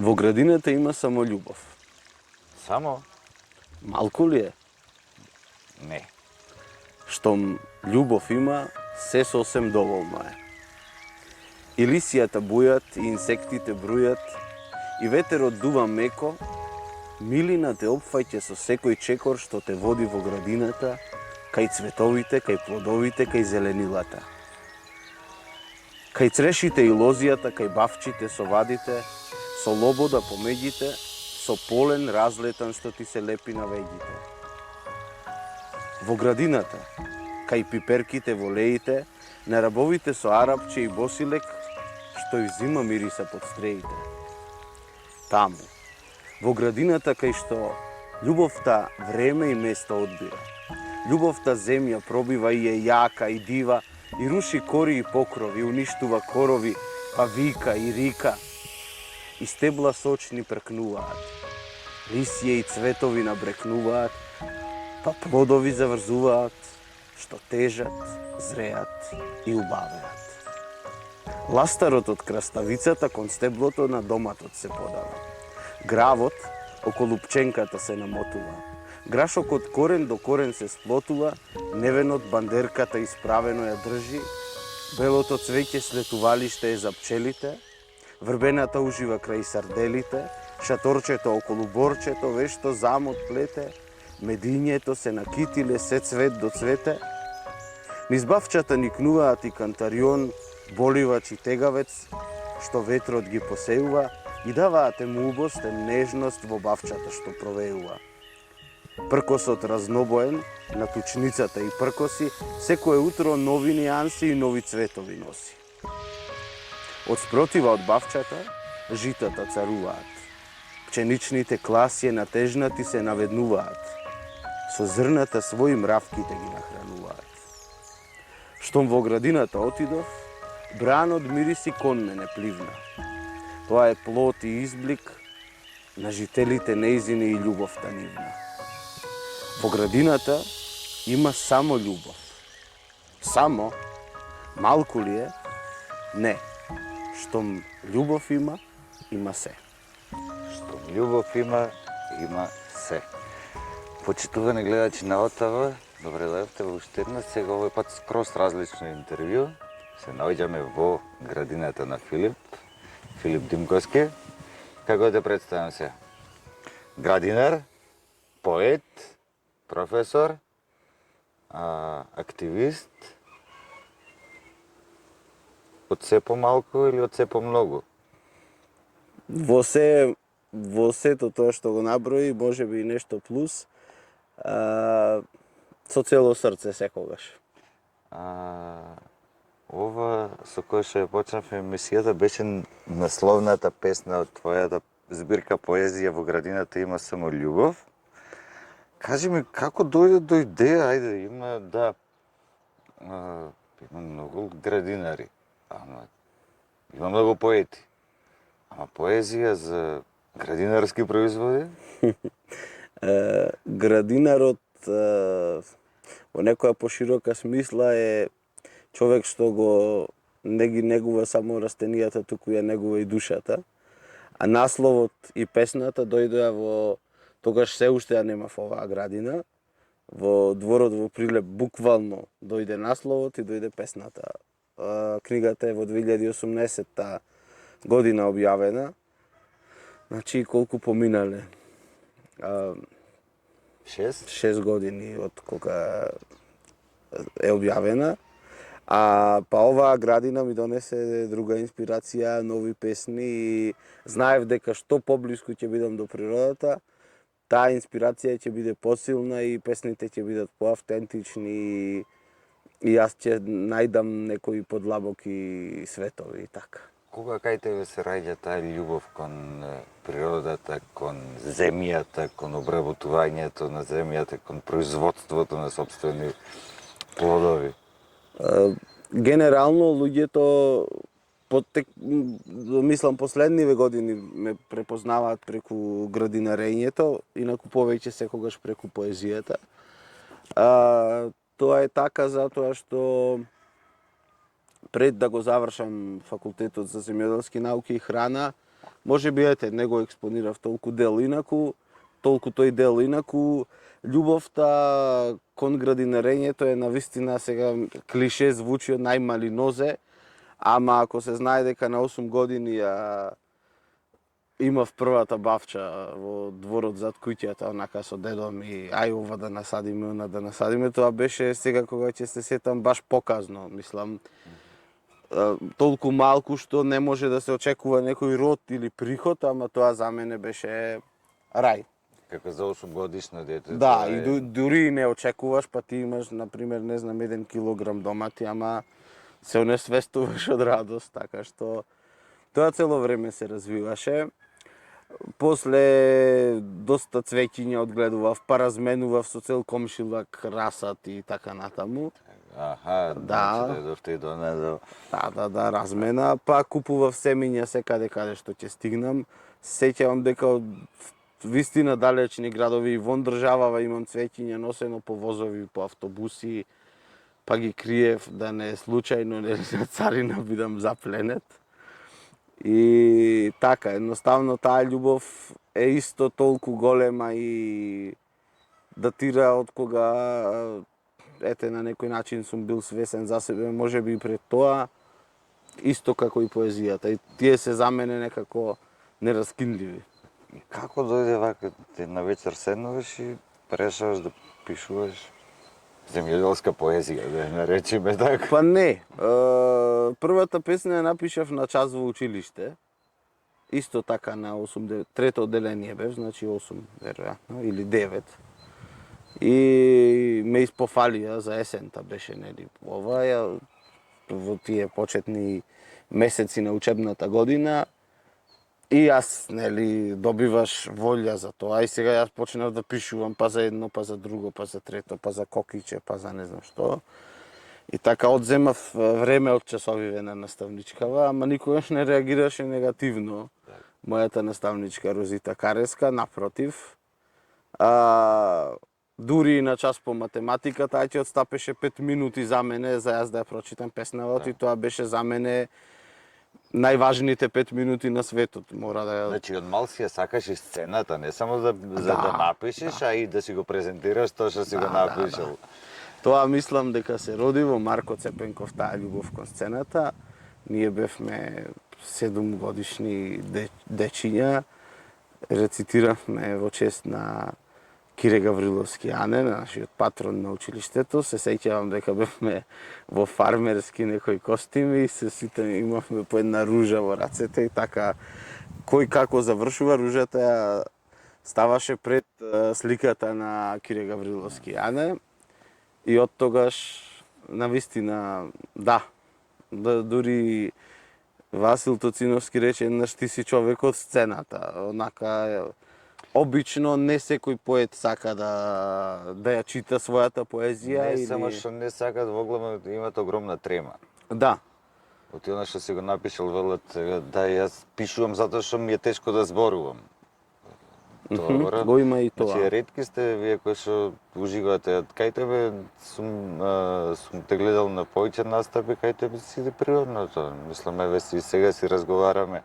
Во градината има само љубов. Само? Малку ли е? Не. Штом љубов има, се сосем доволно е. И лисијата бујат, и инсектите брујат, и ветерот дува меко, милина те опфаќа со секој чекор што те води во градината, кај цветовите, кај плодовите, кај зеленилата. Кај црешите и лозијата, кај бавчите со вадите, со лобода помеѓите, со полен разлетан што ти се лепи на веѓите. Во градината, кај пиперките во леите, на рабовите со арапче и босилек, што и зима мириса под стреите. Таму, во градината кај што љубовта време и место одбира. Љубовта земја пробива и е јака и дива, и руши кори и покрови, уништува корови, па вика и рика. И стебла сочни пркнуваат, лисје и цветови набрекнуваат, па плодови заврзуваат, што тежат, зреат и убавеат. Ластарот од краставицата кон стеблото на доматот се подава. Гравот околу пченката се намотува. Грашок од корен до корен се сплотува, невенот бандерката исправено ја држи, белото цвеќе слетувалиште е за пчелите, врбената ужива крај сарделите, шаторчето околу борчето вешто замот плете, медињето се накитиле се цвет до цвете, низ бавчата никнуваат и кантарион, боливач и тегавец, што ветрот ги посеува и даваат ем убост, ем нежност во бавчата што провеува. Пркосот разнобоен, на тучницата и пркоси, секое утро нови нијанси и нови цветови носи. Од спротива од бавчата, житата царуваат. Пченичните класје натежнати се наведнуваат. Со зрната своји мравките ги нахрануваат. Штом во градината отидов, бранот мириси кон мене пливна. Тоа е плод и изблик на жителите неизини и љубовта нивна. Во градината има само љубов. Само? Малку ли е? Не. Штом љубов има, има се. Штом љубов има, има се. Почитувани гледачи на ОТВ, добре дојавте во уште една, сега овој пат скроз различно интервју. Се наоѓаме во градината на Филип Димковски. Како те представам се? Градинар, поет, професор, активист, од се помалку или од се помногу? Во сето тоа што го наброи, може би и нешто плюс, со цело срце секогаш. Ова со која што ја почнавме емисијата беше насловната песна од твојата збирка поезија Во градината има само љубов. Кажи ми, како дојде до идеја, има многу градинари, има многу поети, ама поезија за градинарски производи? Градинарот во некоја поширока смисла е човек што не ги негува само растенијата, туку ја негува и душата. А насловот и песната дојдоа во тогаш се уште ја немав оваа градина. Во дворот во Прилеп буквално дојде насловот и дојде песната. Книгата е во 2018 година објавена. Значи колку поминале? 6 години од кога е објавена. Па оваа градина ми донесе друга инспирација, нови песни и знаев дека што поблиску ќе бидам до природата, таа инспирација ќе биде посилна и песните ќе бидат поавтентични и јас ќе најдам некои подлабоки светови и така. Кога кај тебе се раѓа таа љубов кон природата, кон земјата, кон обработувањето на земјата, кон производството на сопствени плодови? Генерално луѓето мислам последниве години ме препознаваат преку градинарењето, инаку повеќе секогаш преку поезијата. Тоа е така затоа што пред да го завршам факултетот за земјоделски науки и храна, Може би ете, не го експонирав толку дел инаку, толку тој дел инаку. Љубовта кон градинерењето е навистина сега клише звучи од најмали нозе, ама ако се знае дека на 8 години ја имав првата бавча во дворот зад куќата, онака со дедом и ај ова да насадиме, она да насадиме, тоа беше сега кога ќе се сетам баш показно, мислам, толку малку што не може да се очекува некој род или приход, ама тоа за мене беше рај. Како за 8 годишно дете. Да, тоа и е- дури и не очекуваш, па ти имаш, например, не знам, 1 килограм домати, ама се онесвестуваш од радост, така што тоа цело време се развиваше. После доста цвеќиња одгледував, па разменував со цел комшилак, расат и така натаму. Аха, Да. значи дојдовте и до недо. Да, размена, па купував семиња секаде каде што ќе стигнам. Сеќавам дека од вистина далечни градови и вон државава имам цвеќиња носено по возови, по автобуси, па ги криев да не случајно не на царина бидам запленет. И така, едноставно таа љубов е исто толку голема и датира од кога ете на некој начин сум бил свесен за себе, можеби и пред тоа, исто како и поезијата. И тие се за мене некако нераскинливи. Како дојде вака, ти на вечер седнуваш и решаваш да пишуваш земјоделска поезија, да ја наречиме така? Па не, првата песна ја напишав на час во училиште. Исто така на 8, трето одделение бев, значи 8 веројатно, или 9. И ме испофалија за есента беше, нели, ова ја во тие почетни месеци на учебната година. И јас, нели, добиваш волја за тоа и сега јас почнав да пишувам па за едно, па за друго, па за трето, па за кокиче, па за не знам што. И така одземав време од часовиве на наставничкава, ама никогаш не реагираше негативно. Мојата наставничка Розита Кареска, напротив. Дури и на час по математика, таа ќе одстапеше 5 минути за мене, за јас да ја прочитам песнавот и тоа беше за мене најважните 5 минути на светот. Мора да ја... Значи, од мал си ја сакаш и сцената, не само за да напишеш, а и да си го презентираш тоа што си го напишал. Тоа мислам дека се роди во Марко Цепенков таа љубов кон сцената. Ние бевме 7 годишни дечиња, рецитиравме во чест на Кире Гавриловски Ане, нашиот патрон на училиштето. Се сеќавам дека бевме во фармерски некои костими и се сите имавме по една ружа во рацете и така кој како завршува ружата ја ставаше пред сликата на Кире Гавриловски Ане и од тогаш навистина да, дури Васил Тоциновски рече еднаш ти си човек од сцената, онака обично не секој поет сака да ја чита својата поезија Не само што не сакат, во главно имат огромна трема. Да. Од она што си го напишал велат, да јас пишувам затоа што ми е тешко да зборувам. Добро. Го има и тоа. Значи, ретки сте вие кои што уживате. Кај тебе сум те гледал на повеќе настапи, кај тебе си природното. Мислам, еве си сега си разговараме.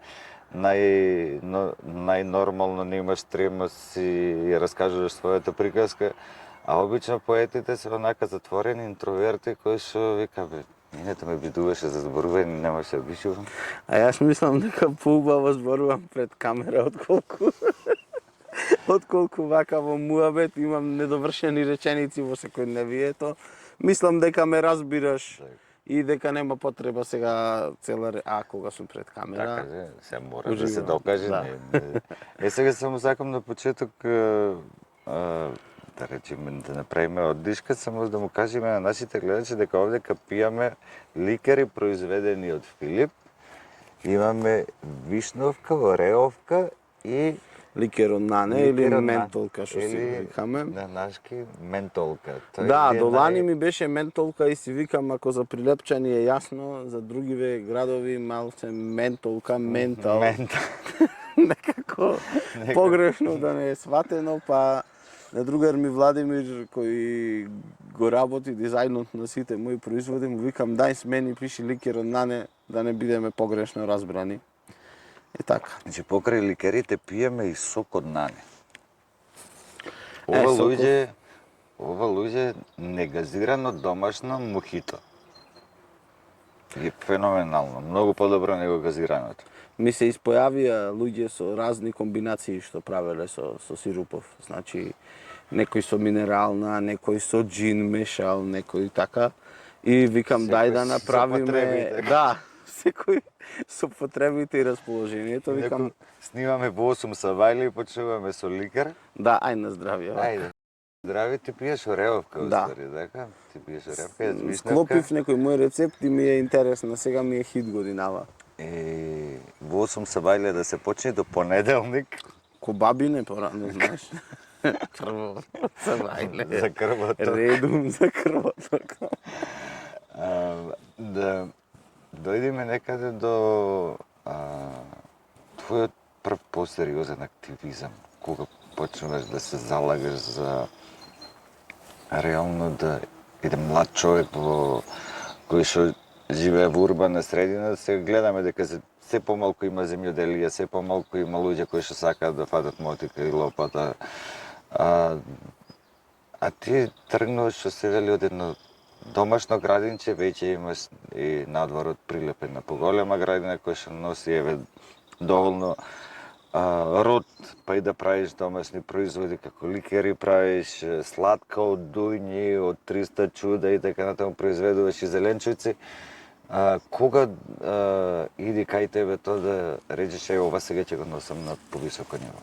Најнормално немаш трема си ја раскажуваш својата приказка, а обично поетите се онака затворени интроверти кои што вика бе, минето ме бидуваше за зборување, немаше да пишувам. А јас мислам дека поубаво зборувам пред камера отколку вака во муабет имам недовршени реченици во секојдневието. Мислам дека ме разбираш и дека нема потреба сега кога сум пред камера. Така, се мора да се докаже. Да. Сега само сакам на почеток да речеме, да направиме оддишка, само да му кажеме на нашите гледачи дека овдека пијаме ликери произведени од Филип. Имаме вишновка, ореовка и ликер од нане или ментолка што си викаме. На нашки ментолка. Да, до лани ми беше ментолка и си викам ако за Прилепчани е јасно, за другиве градови малце ментолка, ментал. Некако погрешно да не е сватено, па на другар ми Владимир кој го работи дизајнот на сите мои производи, му викам дај смени пиши ликер од нане да не бидеме погрешно разбрани. Е така. Значи покрај ликерите пиеме и сок од нане. соков. Ова луѓе негазирано домашно мохито. И феноменално, многу подобро него газираното. Ми се испојавија луѓе со разни комбинации што правеле со сирупов. Значи, некој со минерална, некој со джин мешал, некој така. И викам, дај да Секој со направиме... потребите. Да, секој со потребите и расположението. Викам, Снимаме во 8 сабајли и почнуваме со ликер. да, ај на здравје. Ајде. Здрави, ти пиеш оревовка, Да. уствари, дека? Ти пиеш оревка, јас вишневка. Склопив некој мој рецепт и ми е интересна. Сега ми е хит годинава. Во 8 сабајле да се почне до понеделник. Ко баби не порано, знаеш. Крво, сабајле. За крвото. Редум за крвото. Да дојдеме некаде до твојот прв посериозен активизам. Кога почнуваш да се залагаш за реално да иде млад човек кој што живее во урбана средина, се гледаме дека се помалку има земјоделие, се помалку има луѓе кои што сакаат да фатат мотика и лопата. А ти тргнуваш што се вели од едно домашно градинче, веќе имаш и надворот прилепена поголема градина која што носи еве доволно род, па и да правиш домашни производи, како ликери правиш, сладка од дујни, од 300 чуда и така натаму произведуваш и зеленчуци. Кога иди кај тебе тоа да речеш ова сега ќе го носам на повисоко ниво?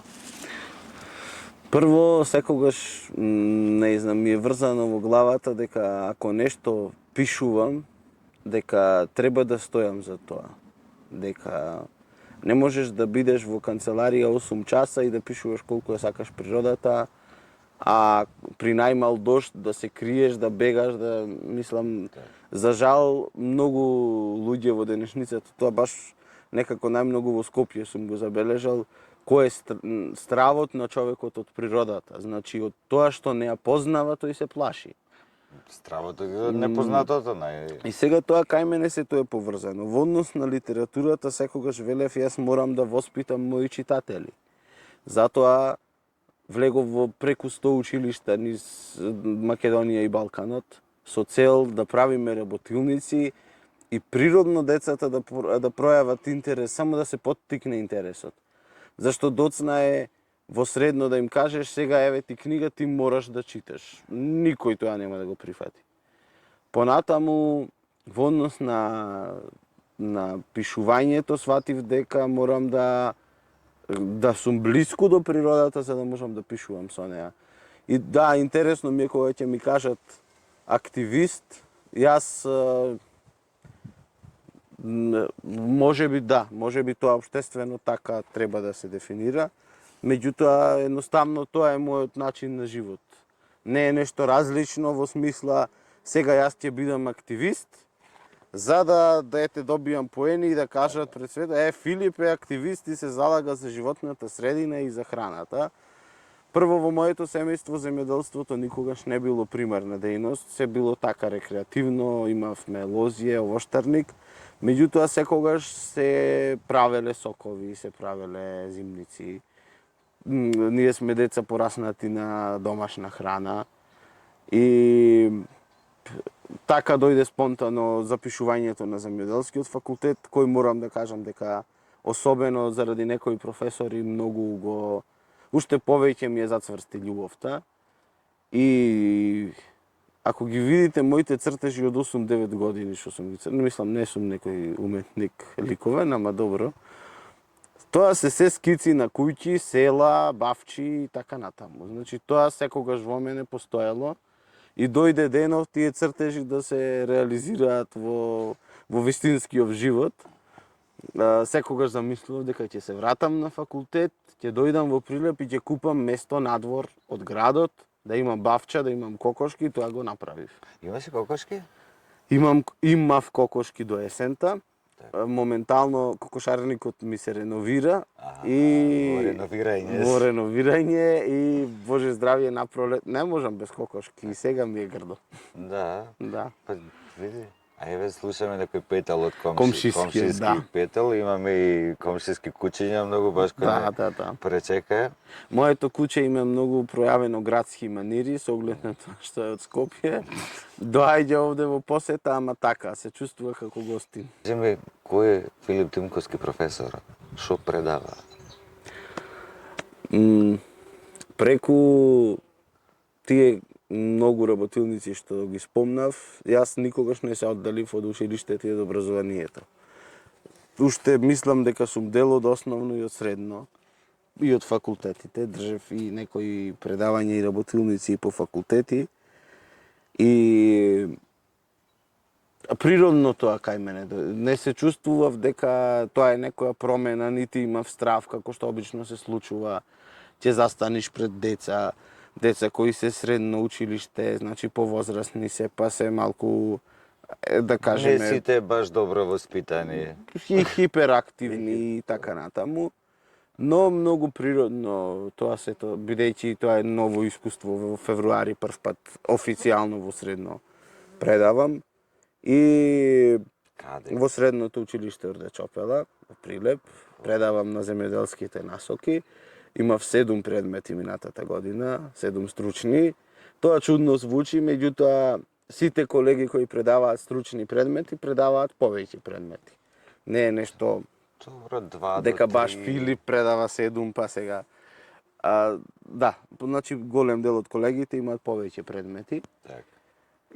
Прво, секогаш, не знам, ми е врзано во главата дека ако нешто пишувам, дека треба да стојам за тоа. Дека не можеш да бидеш во канцеларија 8 часа и да пишуваш колку ја сакаш природата, а при најмал дожд да се криеш, да бегаш, да мислам, за жал многу луѓе во денешницата, тоа баш некако најмногу во Скопје сум го забележал, кој е стравот на човекот од природата. Значи, од тоа што не ја познава, тој се плаши. Стравото ги од непознатото, И сега тоа кај мене се тоа е поврзано. Во однос на литературата секогаш велев јас морам да воспитам мои читатели. Затоа влегов во преку 100 училишта низ Македонија и Балканот со цел да правиме работилници и природно децата да пројават интерес, само да се поттикне интересот. Зашто доцна е во средно да им кажеш сега еве ти книга, ти мораш да читаш. Никој тоа нема да го прифати. Понатаму во однос на пишувањето сватив дека морам да сум блиску до природата за да можам да пишувам со неа. И да, интересно ми е кога ќе ми кажат активист, јас можеби тоа општествено така треба да се дефинира. Меѓутоа, едноставно тоа е мојот начин на живот. Не е нешто различно во смисла сега јас ќе бидам активист, за да ете добијам поени и да кажат пред света, Филип е активист и се залага за животната средина и за храната. Прво, во моето семејство земјоделството никогаш не било примарна дејност, се било така рекреативно, имавме лозје, овоштарник. Меѓутоа, секогаш се правеле сокови, се правеле зимници. Ние сме деца пораснати на домашна храна и така дојде спонтано запишувањето на земјоделскиот факултет, кој морам да кажам дека особено заради некои професори многу го уште повеќе ми е зацврсти љубовта. И ако ги видите моите цртежи од 8-9 години што сум ги цртал, мислам не сум некој уметник ликовен, ама добро. Тоа се скици на куќи, села, бавчи и така натаму. Значи тоа секогаш во мене постоело и дојде денов тие цртежи да се реализираат во вистинскиот живот. Секогаш замислував дека ќе се вратам на факултет, ќе дојдам во Прилеп и ќе купам место надвор од градот, да имам бавча, да имам кокошки, тоа го направив. Имаш кокошки? Имав кокошки до есента. Моментално кокошарникот ми се реновира и во реновирање и Боже здравје напролет не можам без кокошки и сега ми е грдо. Да. Да. Па види, А еве слушаме некој петел од Комшиски, да. петел, имаме и комшиски кучиња многу баш кој Да. пречека. Моето куче има многу пројавено градски манири, со оглед на тоа што е од Скопје. Доаѓа овде во посета, ама така, се чувствува како гостин. Кажи ми, кој е Филип Тимковски професор? Што предава? Преку тие многу работилници што ги спомнав, јас никогаш не се оддалив од училиштето и од образованието. Уште мислам дека сум дел од основно и од средно и од факултетите. Држев и некои предавања и работилници по факултети. И природно тоа кај мене. Не се чувствував дека тоа е некоја промена, нити имав страв, како што обично се случува. Ќе застанеш пред деца кои се средно училиште, значи повозрастни се, па се малку, да кажеме... Не сите баш добро воспитани. И хиперактивни и така натаму. Но многу природно тоа сето, бидејќи тоа е ново искуство во февруари прв пат официјално во средно предавам. И Каде? во средното училиште Орде Чопела, во Прилеп, предавам на земјоделските насоки. Имав 7 предмети минатата година, 7 стручни. Тоа чудно звучи, меѓутоа сите колеги кои предаваат стручни предмети, предаваат повеќе предмети. Не е нешто Добро, 2 дека до 3. баш Филип предава 7, па сега. Да, значи голем дел од колегите имаат повеќе предмети. Так.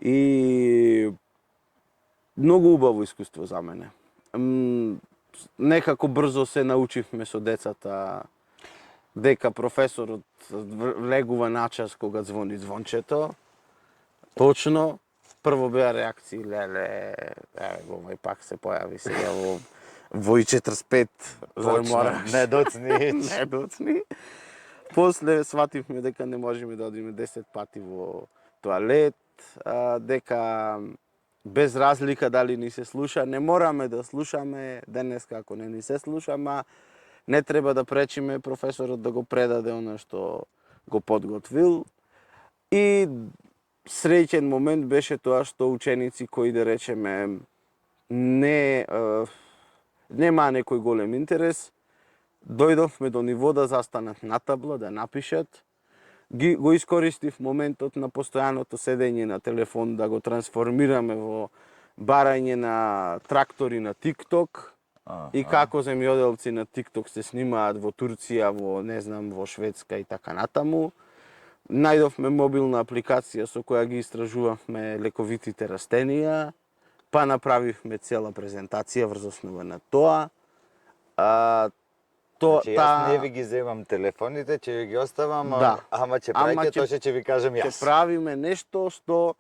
И многу убаво искуство за мене. Некако брзо се научивме со децата дека професорот легува на час кога звони звончето. Точно, прво беа реакции, леле, овој пак се појави сега во и 45, за мора. Не доцни. Не доцни. После свативме дека не можеме да одиме 10 пати во тоалет, дека без разлика дали ни се слуша, не мораме да слушаме денеска, ако не ни се слушама, не треба да пречиме професорот да го предаде она што го подготвил. И среќен момент беше тоа што ученици кои, да речеме, немаа некој голем интерес, дојдовме до ниво да застанат на табла, да напишат. Го искористив моментот на постојаното седење на телефон да го трансформираме во барање на трактори на TikTok. И како земјоделци на TikTok се снимаат во Турција, во, не знам, во Шведска и така натаму. Најдовме мобилна апликација со која ги истражувавме лековитите растенија, па направивме цела презентација врз основа на тоа. Значи, јас не ви ги земам телефоните, ќе ви ги оставам, ама ќе правите тоа што ќе ви кажам јас. Ќе правиме нешто што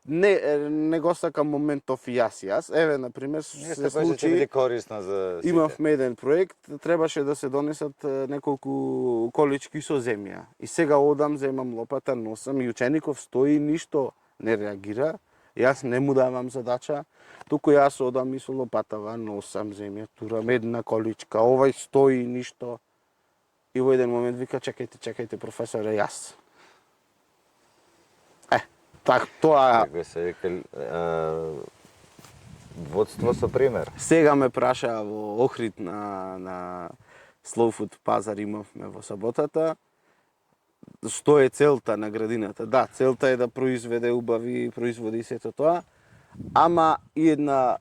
не го сакам моментов и јас. Еве, например, се случи... биде корисно за сите. Имавме еден проект, требаше да се донесат неколку колички со земја. И сега одам, земам лопата, носам и учеников стои, ништо не реагира. Јас не му давам задача, туку јас одам и со лопатава, носам земја, турам една количка, овај стои, ништо. И во еден момент вика, чекајте, професоре, јас. Так, тоа... Како се вика, водство со пример. Сега ме праша во Охрид на Slow Food пазар имавме во саботата. Што е целта на градината? Да, целта е да произведе убави производи и сето тоа, ама и една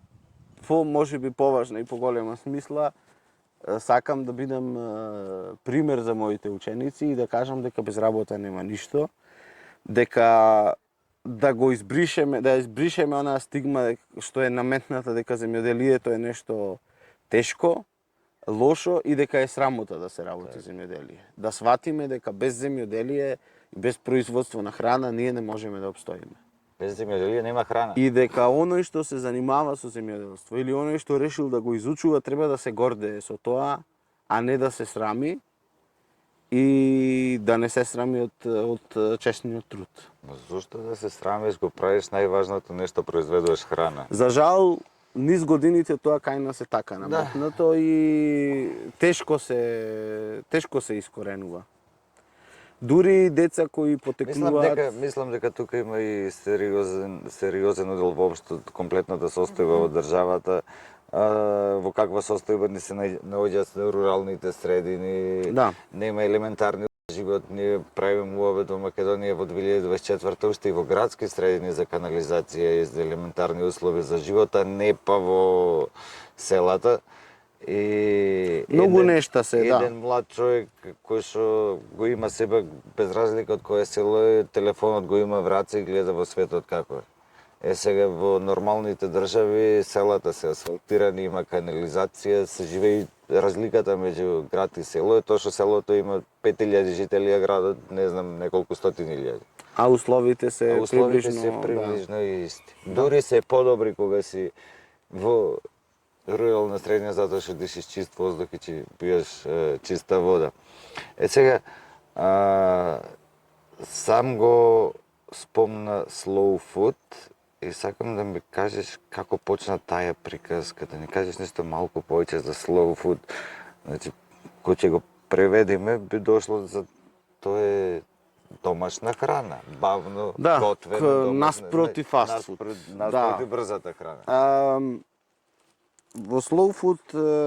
можеби поважна и поголема смисла, сакам да бидам пример за моите ученици и да кажам дека без работа нема ништо, дека да го избришеме, да избришеме онаа стигма што е наметната дека земјоделието е нешто тешко, лошо и дека е срамота да се работи земјоделие. Да сватиме дека без земјоделие и без производство на храна ние не можеме да опстоиме. Без земјоделие нема храна. И дека оној што се занимава со земјоделство или оној што решил да го изучува треба да се гордее со тоа, а не да се срами и да не се срами од честниот труд. Но зошто да се срамиш, го правиш најважното нешто, произведуваш храна? За жал, низ годините тоа кај нас е така наметнато и тешко се искоренува. Дури деца кои потекнуваат... Мислам дека тука има и сериозен удел воопшто комплетната состојба во државата. Во каква состојба ни се наоѓаат руралните средини, Да. нема елементарни живот. Ние правиме муабет во Македонија во 2024 уште и во градски средини за канализација и за елементарни услови за живота, не па во селата. И Многу нешта се, да. Еден млад човек кој што го има себе без разлика од кое село е, телефонот го има в раце и гледа во светот како е. Сега во нормалните држави селата се асфалтирани, има канализација, се живее разликата меѓу град и село е тоа што селото има 5000 жители, а градот не знам неколку стотини илјади. А условите се приближно исти. Дури се подобри кога си во рурална средина затоа што дишиш чист воздух и че пиеш чиста вода. Сега сам го спомна Slow Food и сакам да ми кажеш како почна таа приказка, да ни кажеш нешто малку повеќе за Slow Food. Значи, кој ќе го преведеме, би дошло за тоа е домашна храна, бавно готвена, наспроти фаст фуд. Наспроти брзата храна. Во Slow Food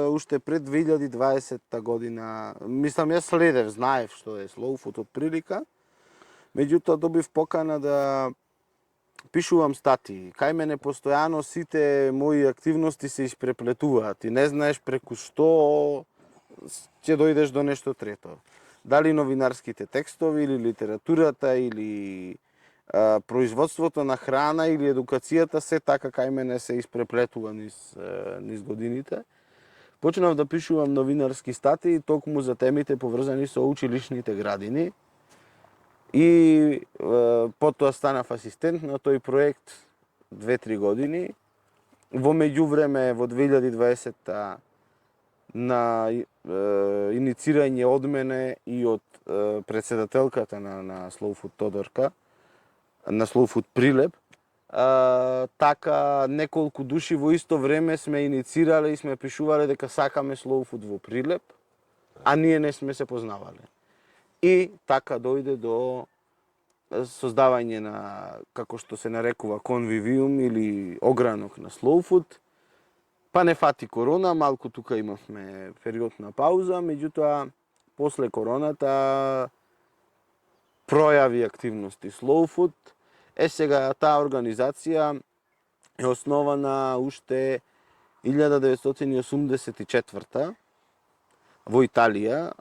уште пред 2020 година, мислам јас следев, знаев што е Slow Food од прилика, меѓутоа добив покана да пишувам статии. Кај мене постојано сите мои активности се испреплетуваат и не знаеш преку што ќе дојдеш до нешто трето. Дали новинарските текстови, или литературата, или производството на храна, или едукацијата, се така кај мене се испреплетува низ годините. Почнав да пишувам новинарски статии токму за темите поврзани со училишните градини и потоа станав асистент на тој проект 2-3 години. Во меѓувреме, во 2020 на иницирање од мене и од председателката на Slow Food Тодорка, на Slow Food Прилеп, така неколку души во исто време сме иницирале и сме пишувале дека сакаме Slow Food во Прилеп, а ние не сме се познавале. И така дојде до создавање на, како што се нарекува, конвивиум или огранок на Slow Food. Па не фати корона, малку тука имавме период на пауза, меѓутоа после короната пројави активности Slow Food. Сега таа организација е основана уште 1984 во Италија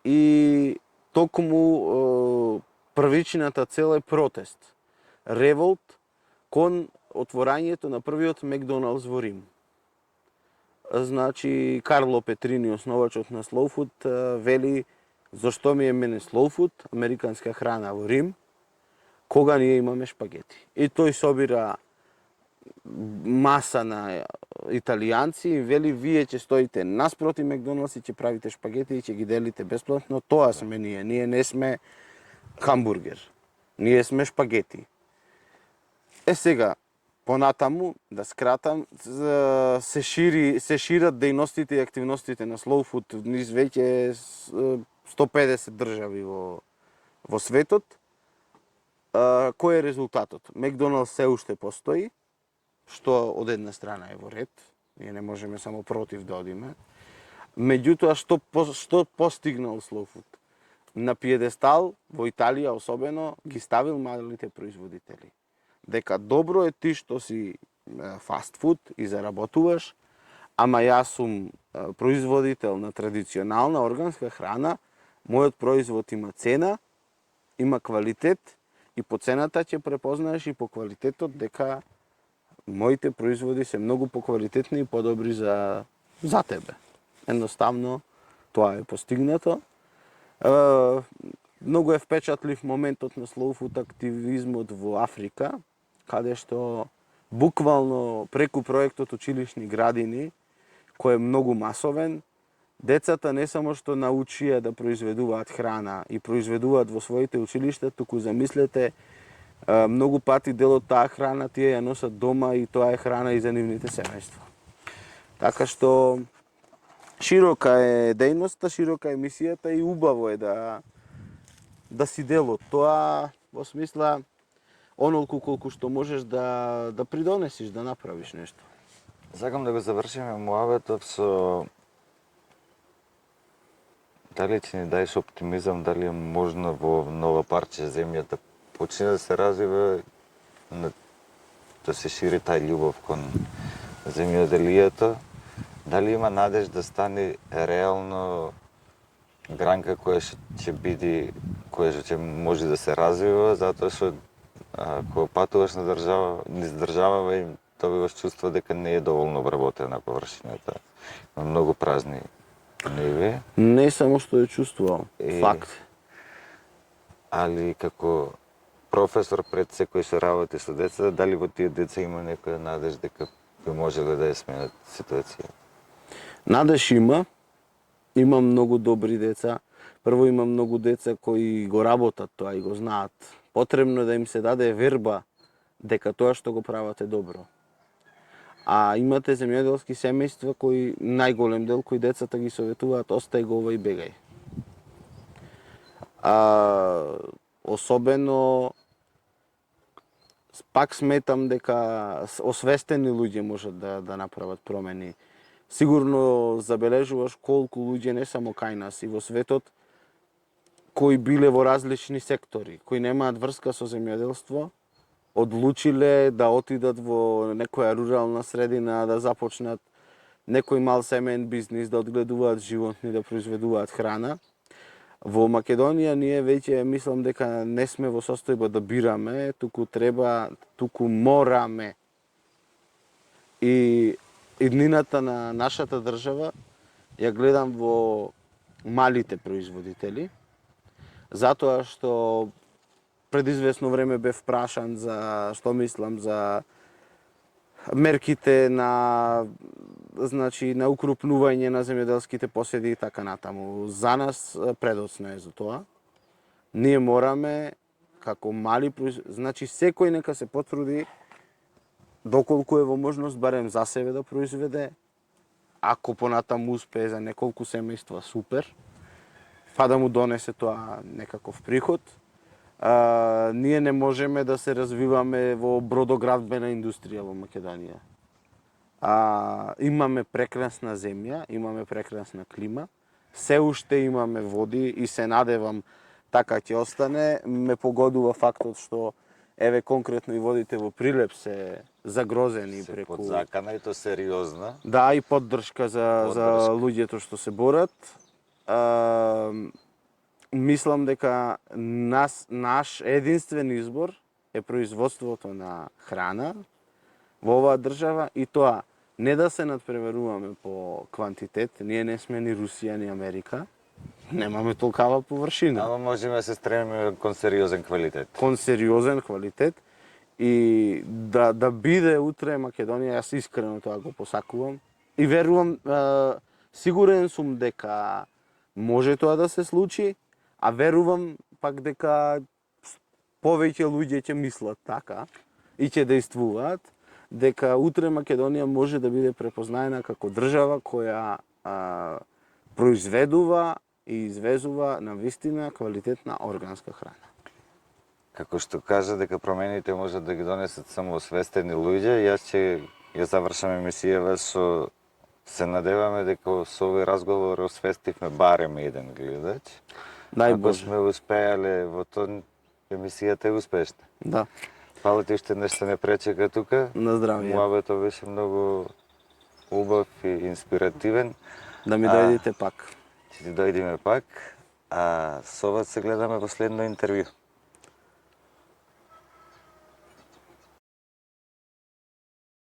и токму првичната цел е протест, револт кон отворањето на првиот Макдоналдс во Рим. Значи, Карло Петрини, основачот на Slow Food, вели зашто ми е мене Slow Food, американска храна во Рим, кога ние имаме шпагети. И тој собира маса на италијанци и вели вие ќе стоите наспроти Макдоналдс и ќе правите шпагети и ќе ги делите бесплатно. Тоа сме ние. Ние не сме хамбургер. Ние сме шпагети. Сега, понатаму, да скратам, се шират дејностите и активностите на Slow Food низ веќе 150 држави во светот. Кој е резултатот? Макдоналдс се уште постои, што од една страна е во ред, ние не можеме само против да одиме. Меѓутоа, што постигнал Slow Food? На пиедестал, во Италија особено, ги ставил малите производители. Дека добро е ти што си фаст фуд и заработуваш, ама јас сум производител на традиционална органска храна, мојот производ има цена, има квалитет и по цената ќе препознаеш и по квалитетот дека моите производи се многу поквалитетни и подобри за тебе. Едноставно, тоа е постигнато. Многу е впечатлив моментот на Slow Food активизмот во Африка, каде што буквално преку проектот Училишни градини, кој е многу масовен, децата не само што научија да произведуваат храна и произведуваат во своите училишта, туку замислете, многу пати дел од таа храна тие ја носат дома и тоа е храна и за нивните семејства. Така што широка е дејноста, широка е мисијата и убаво е да да си дел од тоа, во смисла онолку колку што можеш да придонесиш, да направиш нешто. Сакам да го завршиме муабетов со дали ќе ни даеш оптимизам, дали е можно во нова парче земјата почне да се развива, да се шири тај љубов кон земјоделието, дали има надеж да стане реално гранка која ќе биде, која ќе може да се развива, затоа што кога патуваш низ држава и добиваш чувство дека не е доволно обработена површината. Има многу празни ниви. Не само што е чувствувал, факт. Али како професор пред секој што работи со деца, дали во тие деца има некоја надеж дека би можеле да ја сменат ситуација? Надеж има многу добри деца. Прво има многу деца кои го работат тоа и го знаат. Потребно е да им се даде верба дека тоа што го прават е добро. А имате земјоделски семејства кои најголем дел кои децата ги советуваат остај го ова и бегај. Особено пак сметам дека освестени луѓе можат да направат промени. Сигурно забележуваш колку луѓе не само кај нас и во светот кои биле во различни сектори, кои немаат врска со земјоделство, одлучиле да отидат во некоја рурална средина, да започнат некој мал семеен бизнис, да одгледуваат животни, да произведуваат храна. Во Македонија ние веќе мислам дека не сме во состојба да бираме, туку мораме. И иднината на нашата држава ја гледам во малите производители, затоа што пред известно време бев прашан за што мислам за мерките на укрупнување на земјоделските поседи и така натаму. За нас предоцна е за тоа. Ние мораме како мали производители, секој нека се потруди доколку е во можност барем за себе да произведе. Ако понатаму успее за неколку семејства, супер. Па да му донесе тоа некаков приход. Ние не можеме да се развиваме во бродоградбена индустрија во Македонија. Имаме прекрасна земја, имаме прекрасна клима, се уште имаме води и се надевам така ќе остане. Ме погодува фактот што еве конкретно и водите во Прилеп се загрозени преку под закана и то сериозна. Да, и поддршка за луѓето што се борат. Мислам дека наш единствен избор е производството на храна во оваа држава и тоа не да се надпреваруваме по квантитет, ние не сме ни Русија ни Америка, немаме толкава површина. Ама можеме да се стремиме кон сериозен квалитет. Кон сериозен квалитет и да биде утре Македонија, јас искрено тоа го посакувам и верувам, сигурен сум дека може тоа да се случи, а верувам пак дека повеќе луѓе ќе мислат така и ќе действуваат, дека утре Македонија може да биде препознаена како држава која произведува и извезува на вистина квалитетна органска храна. Како што кажа дека промените можат да ги донесат само освестени луѓе, јас ќе ја завршам емисијава со се надеваме дека со овој разговор освестивме барем еден гледач. Дај Ако Боже. сме успеале во тоа, емисијата е успешна. Да. Фала ти уште нешто не пречека тука. На здравје. Муабетот беше многу убав и инспиративен. Да ми дојдете пак. Ќе ти дојдеме пак, а со вас се гледаме во следно интервју.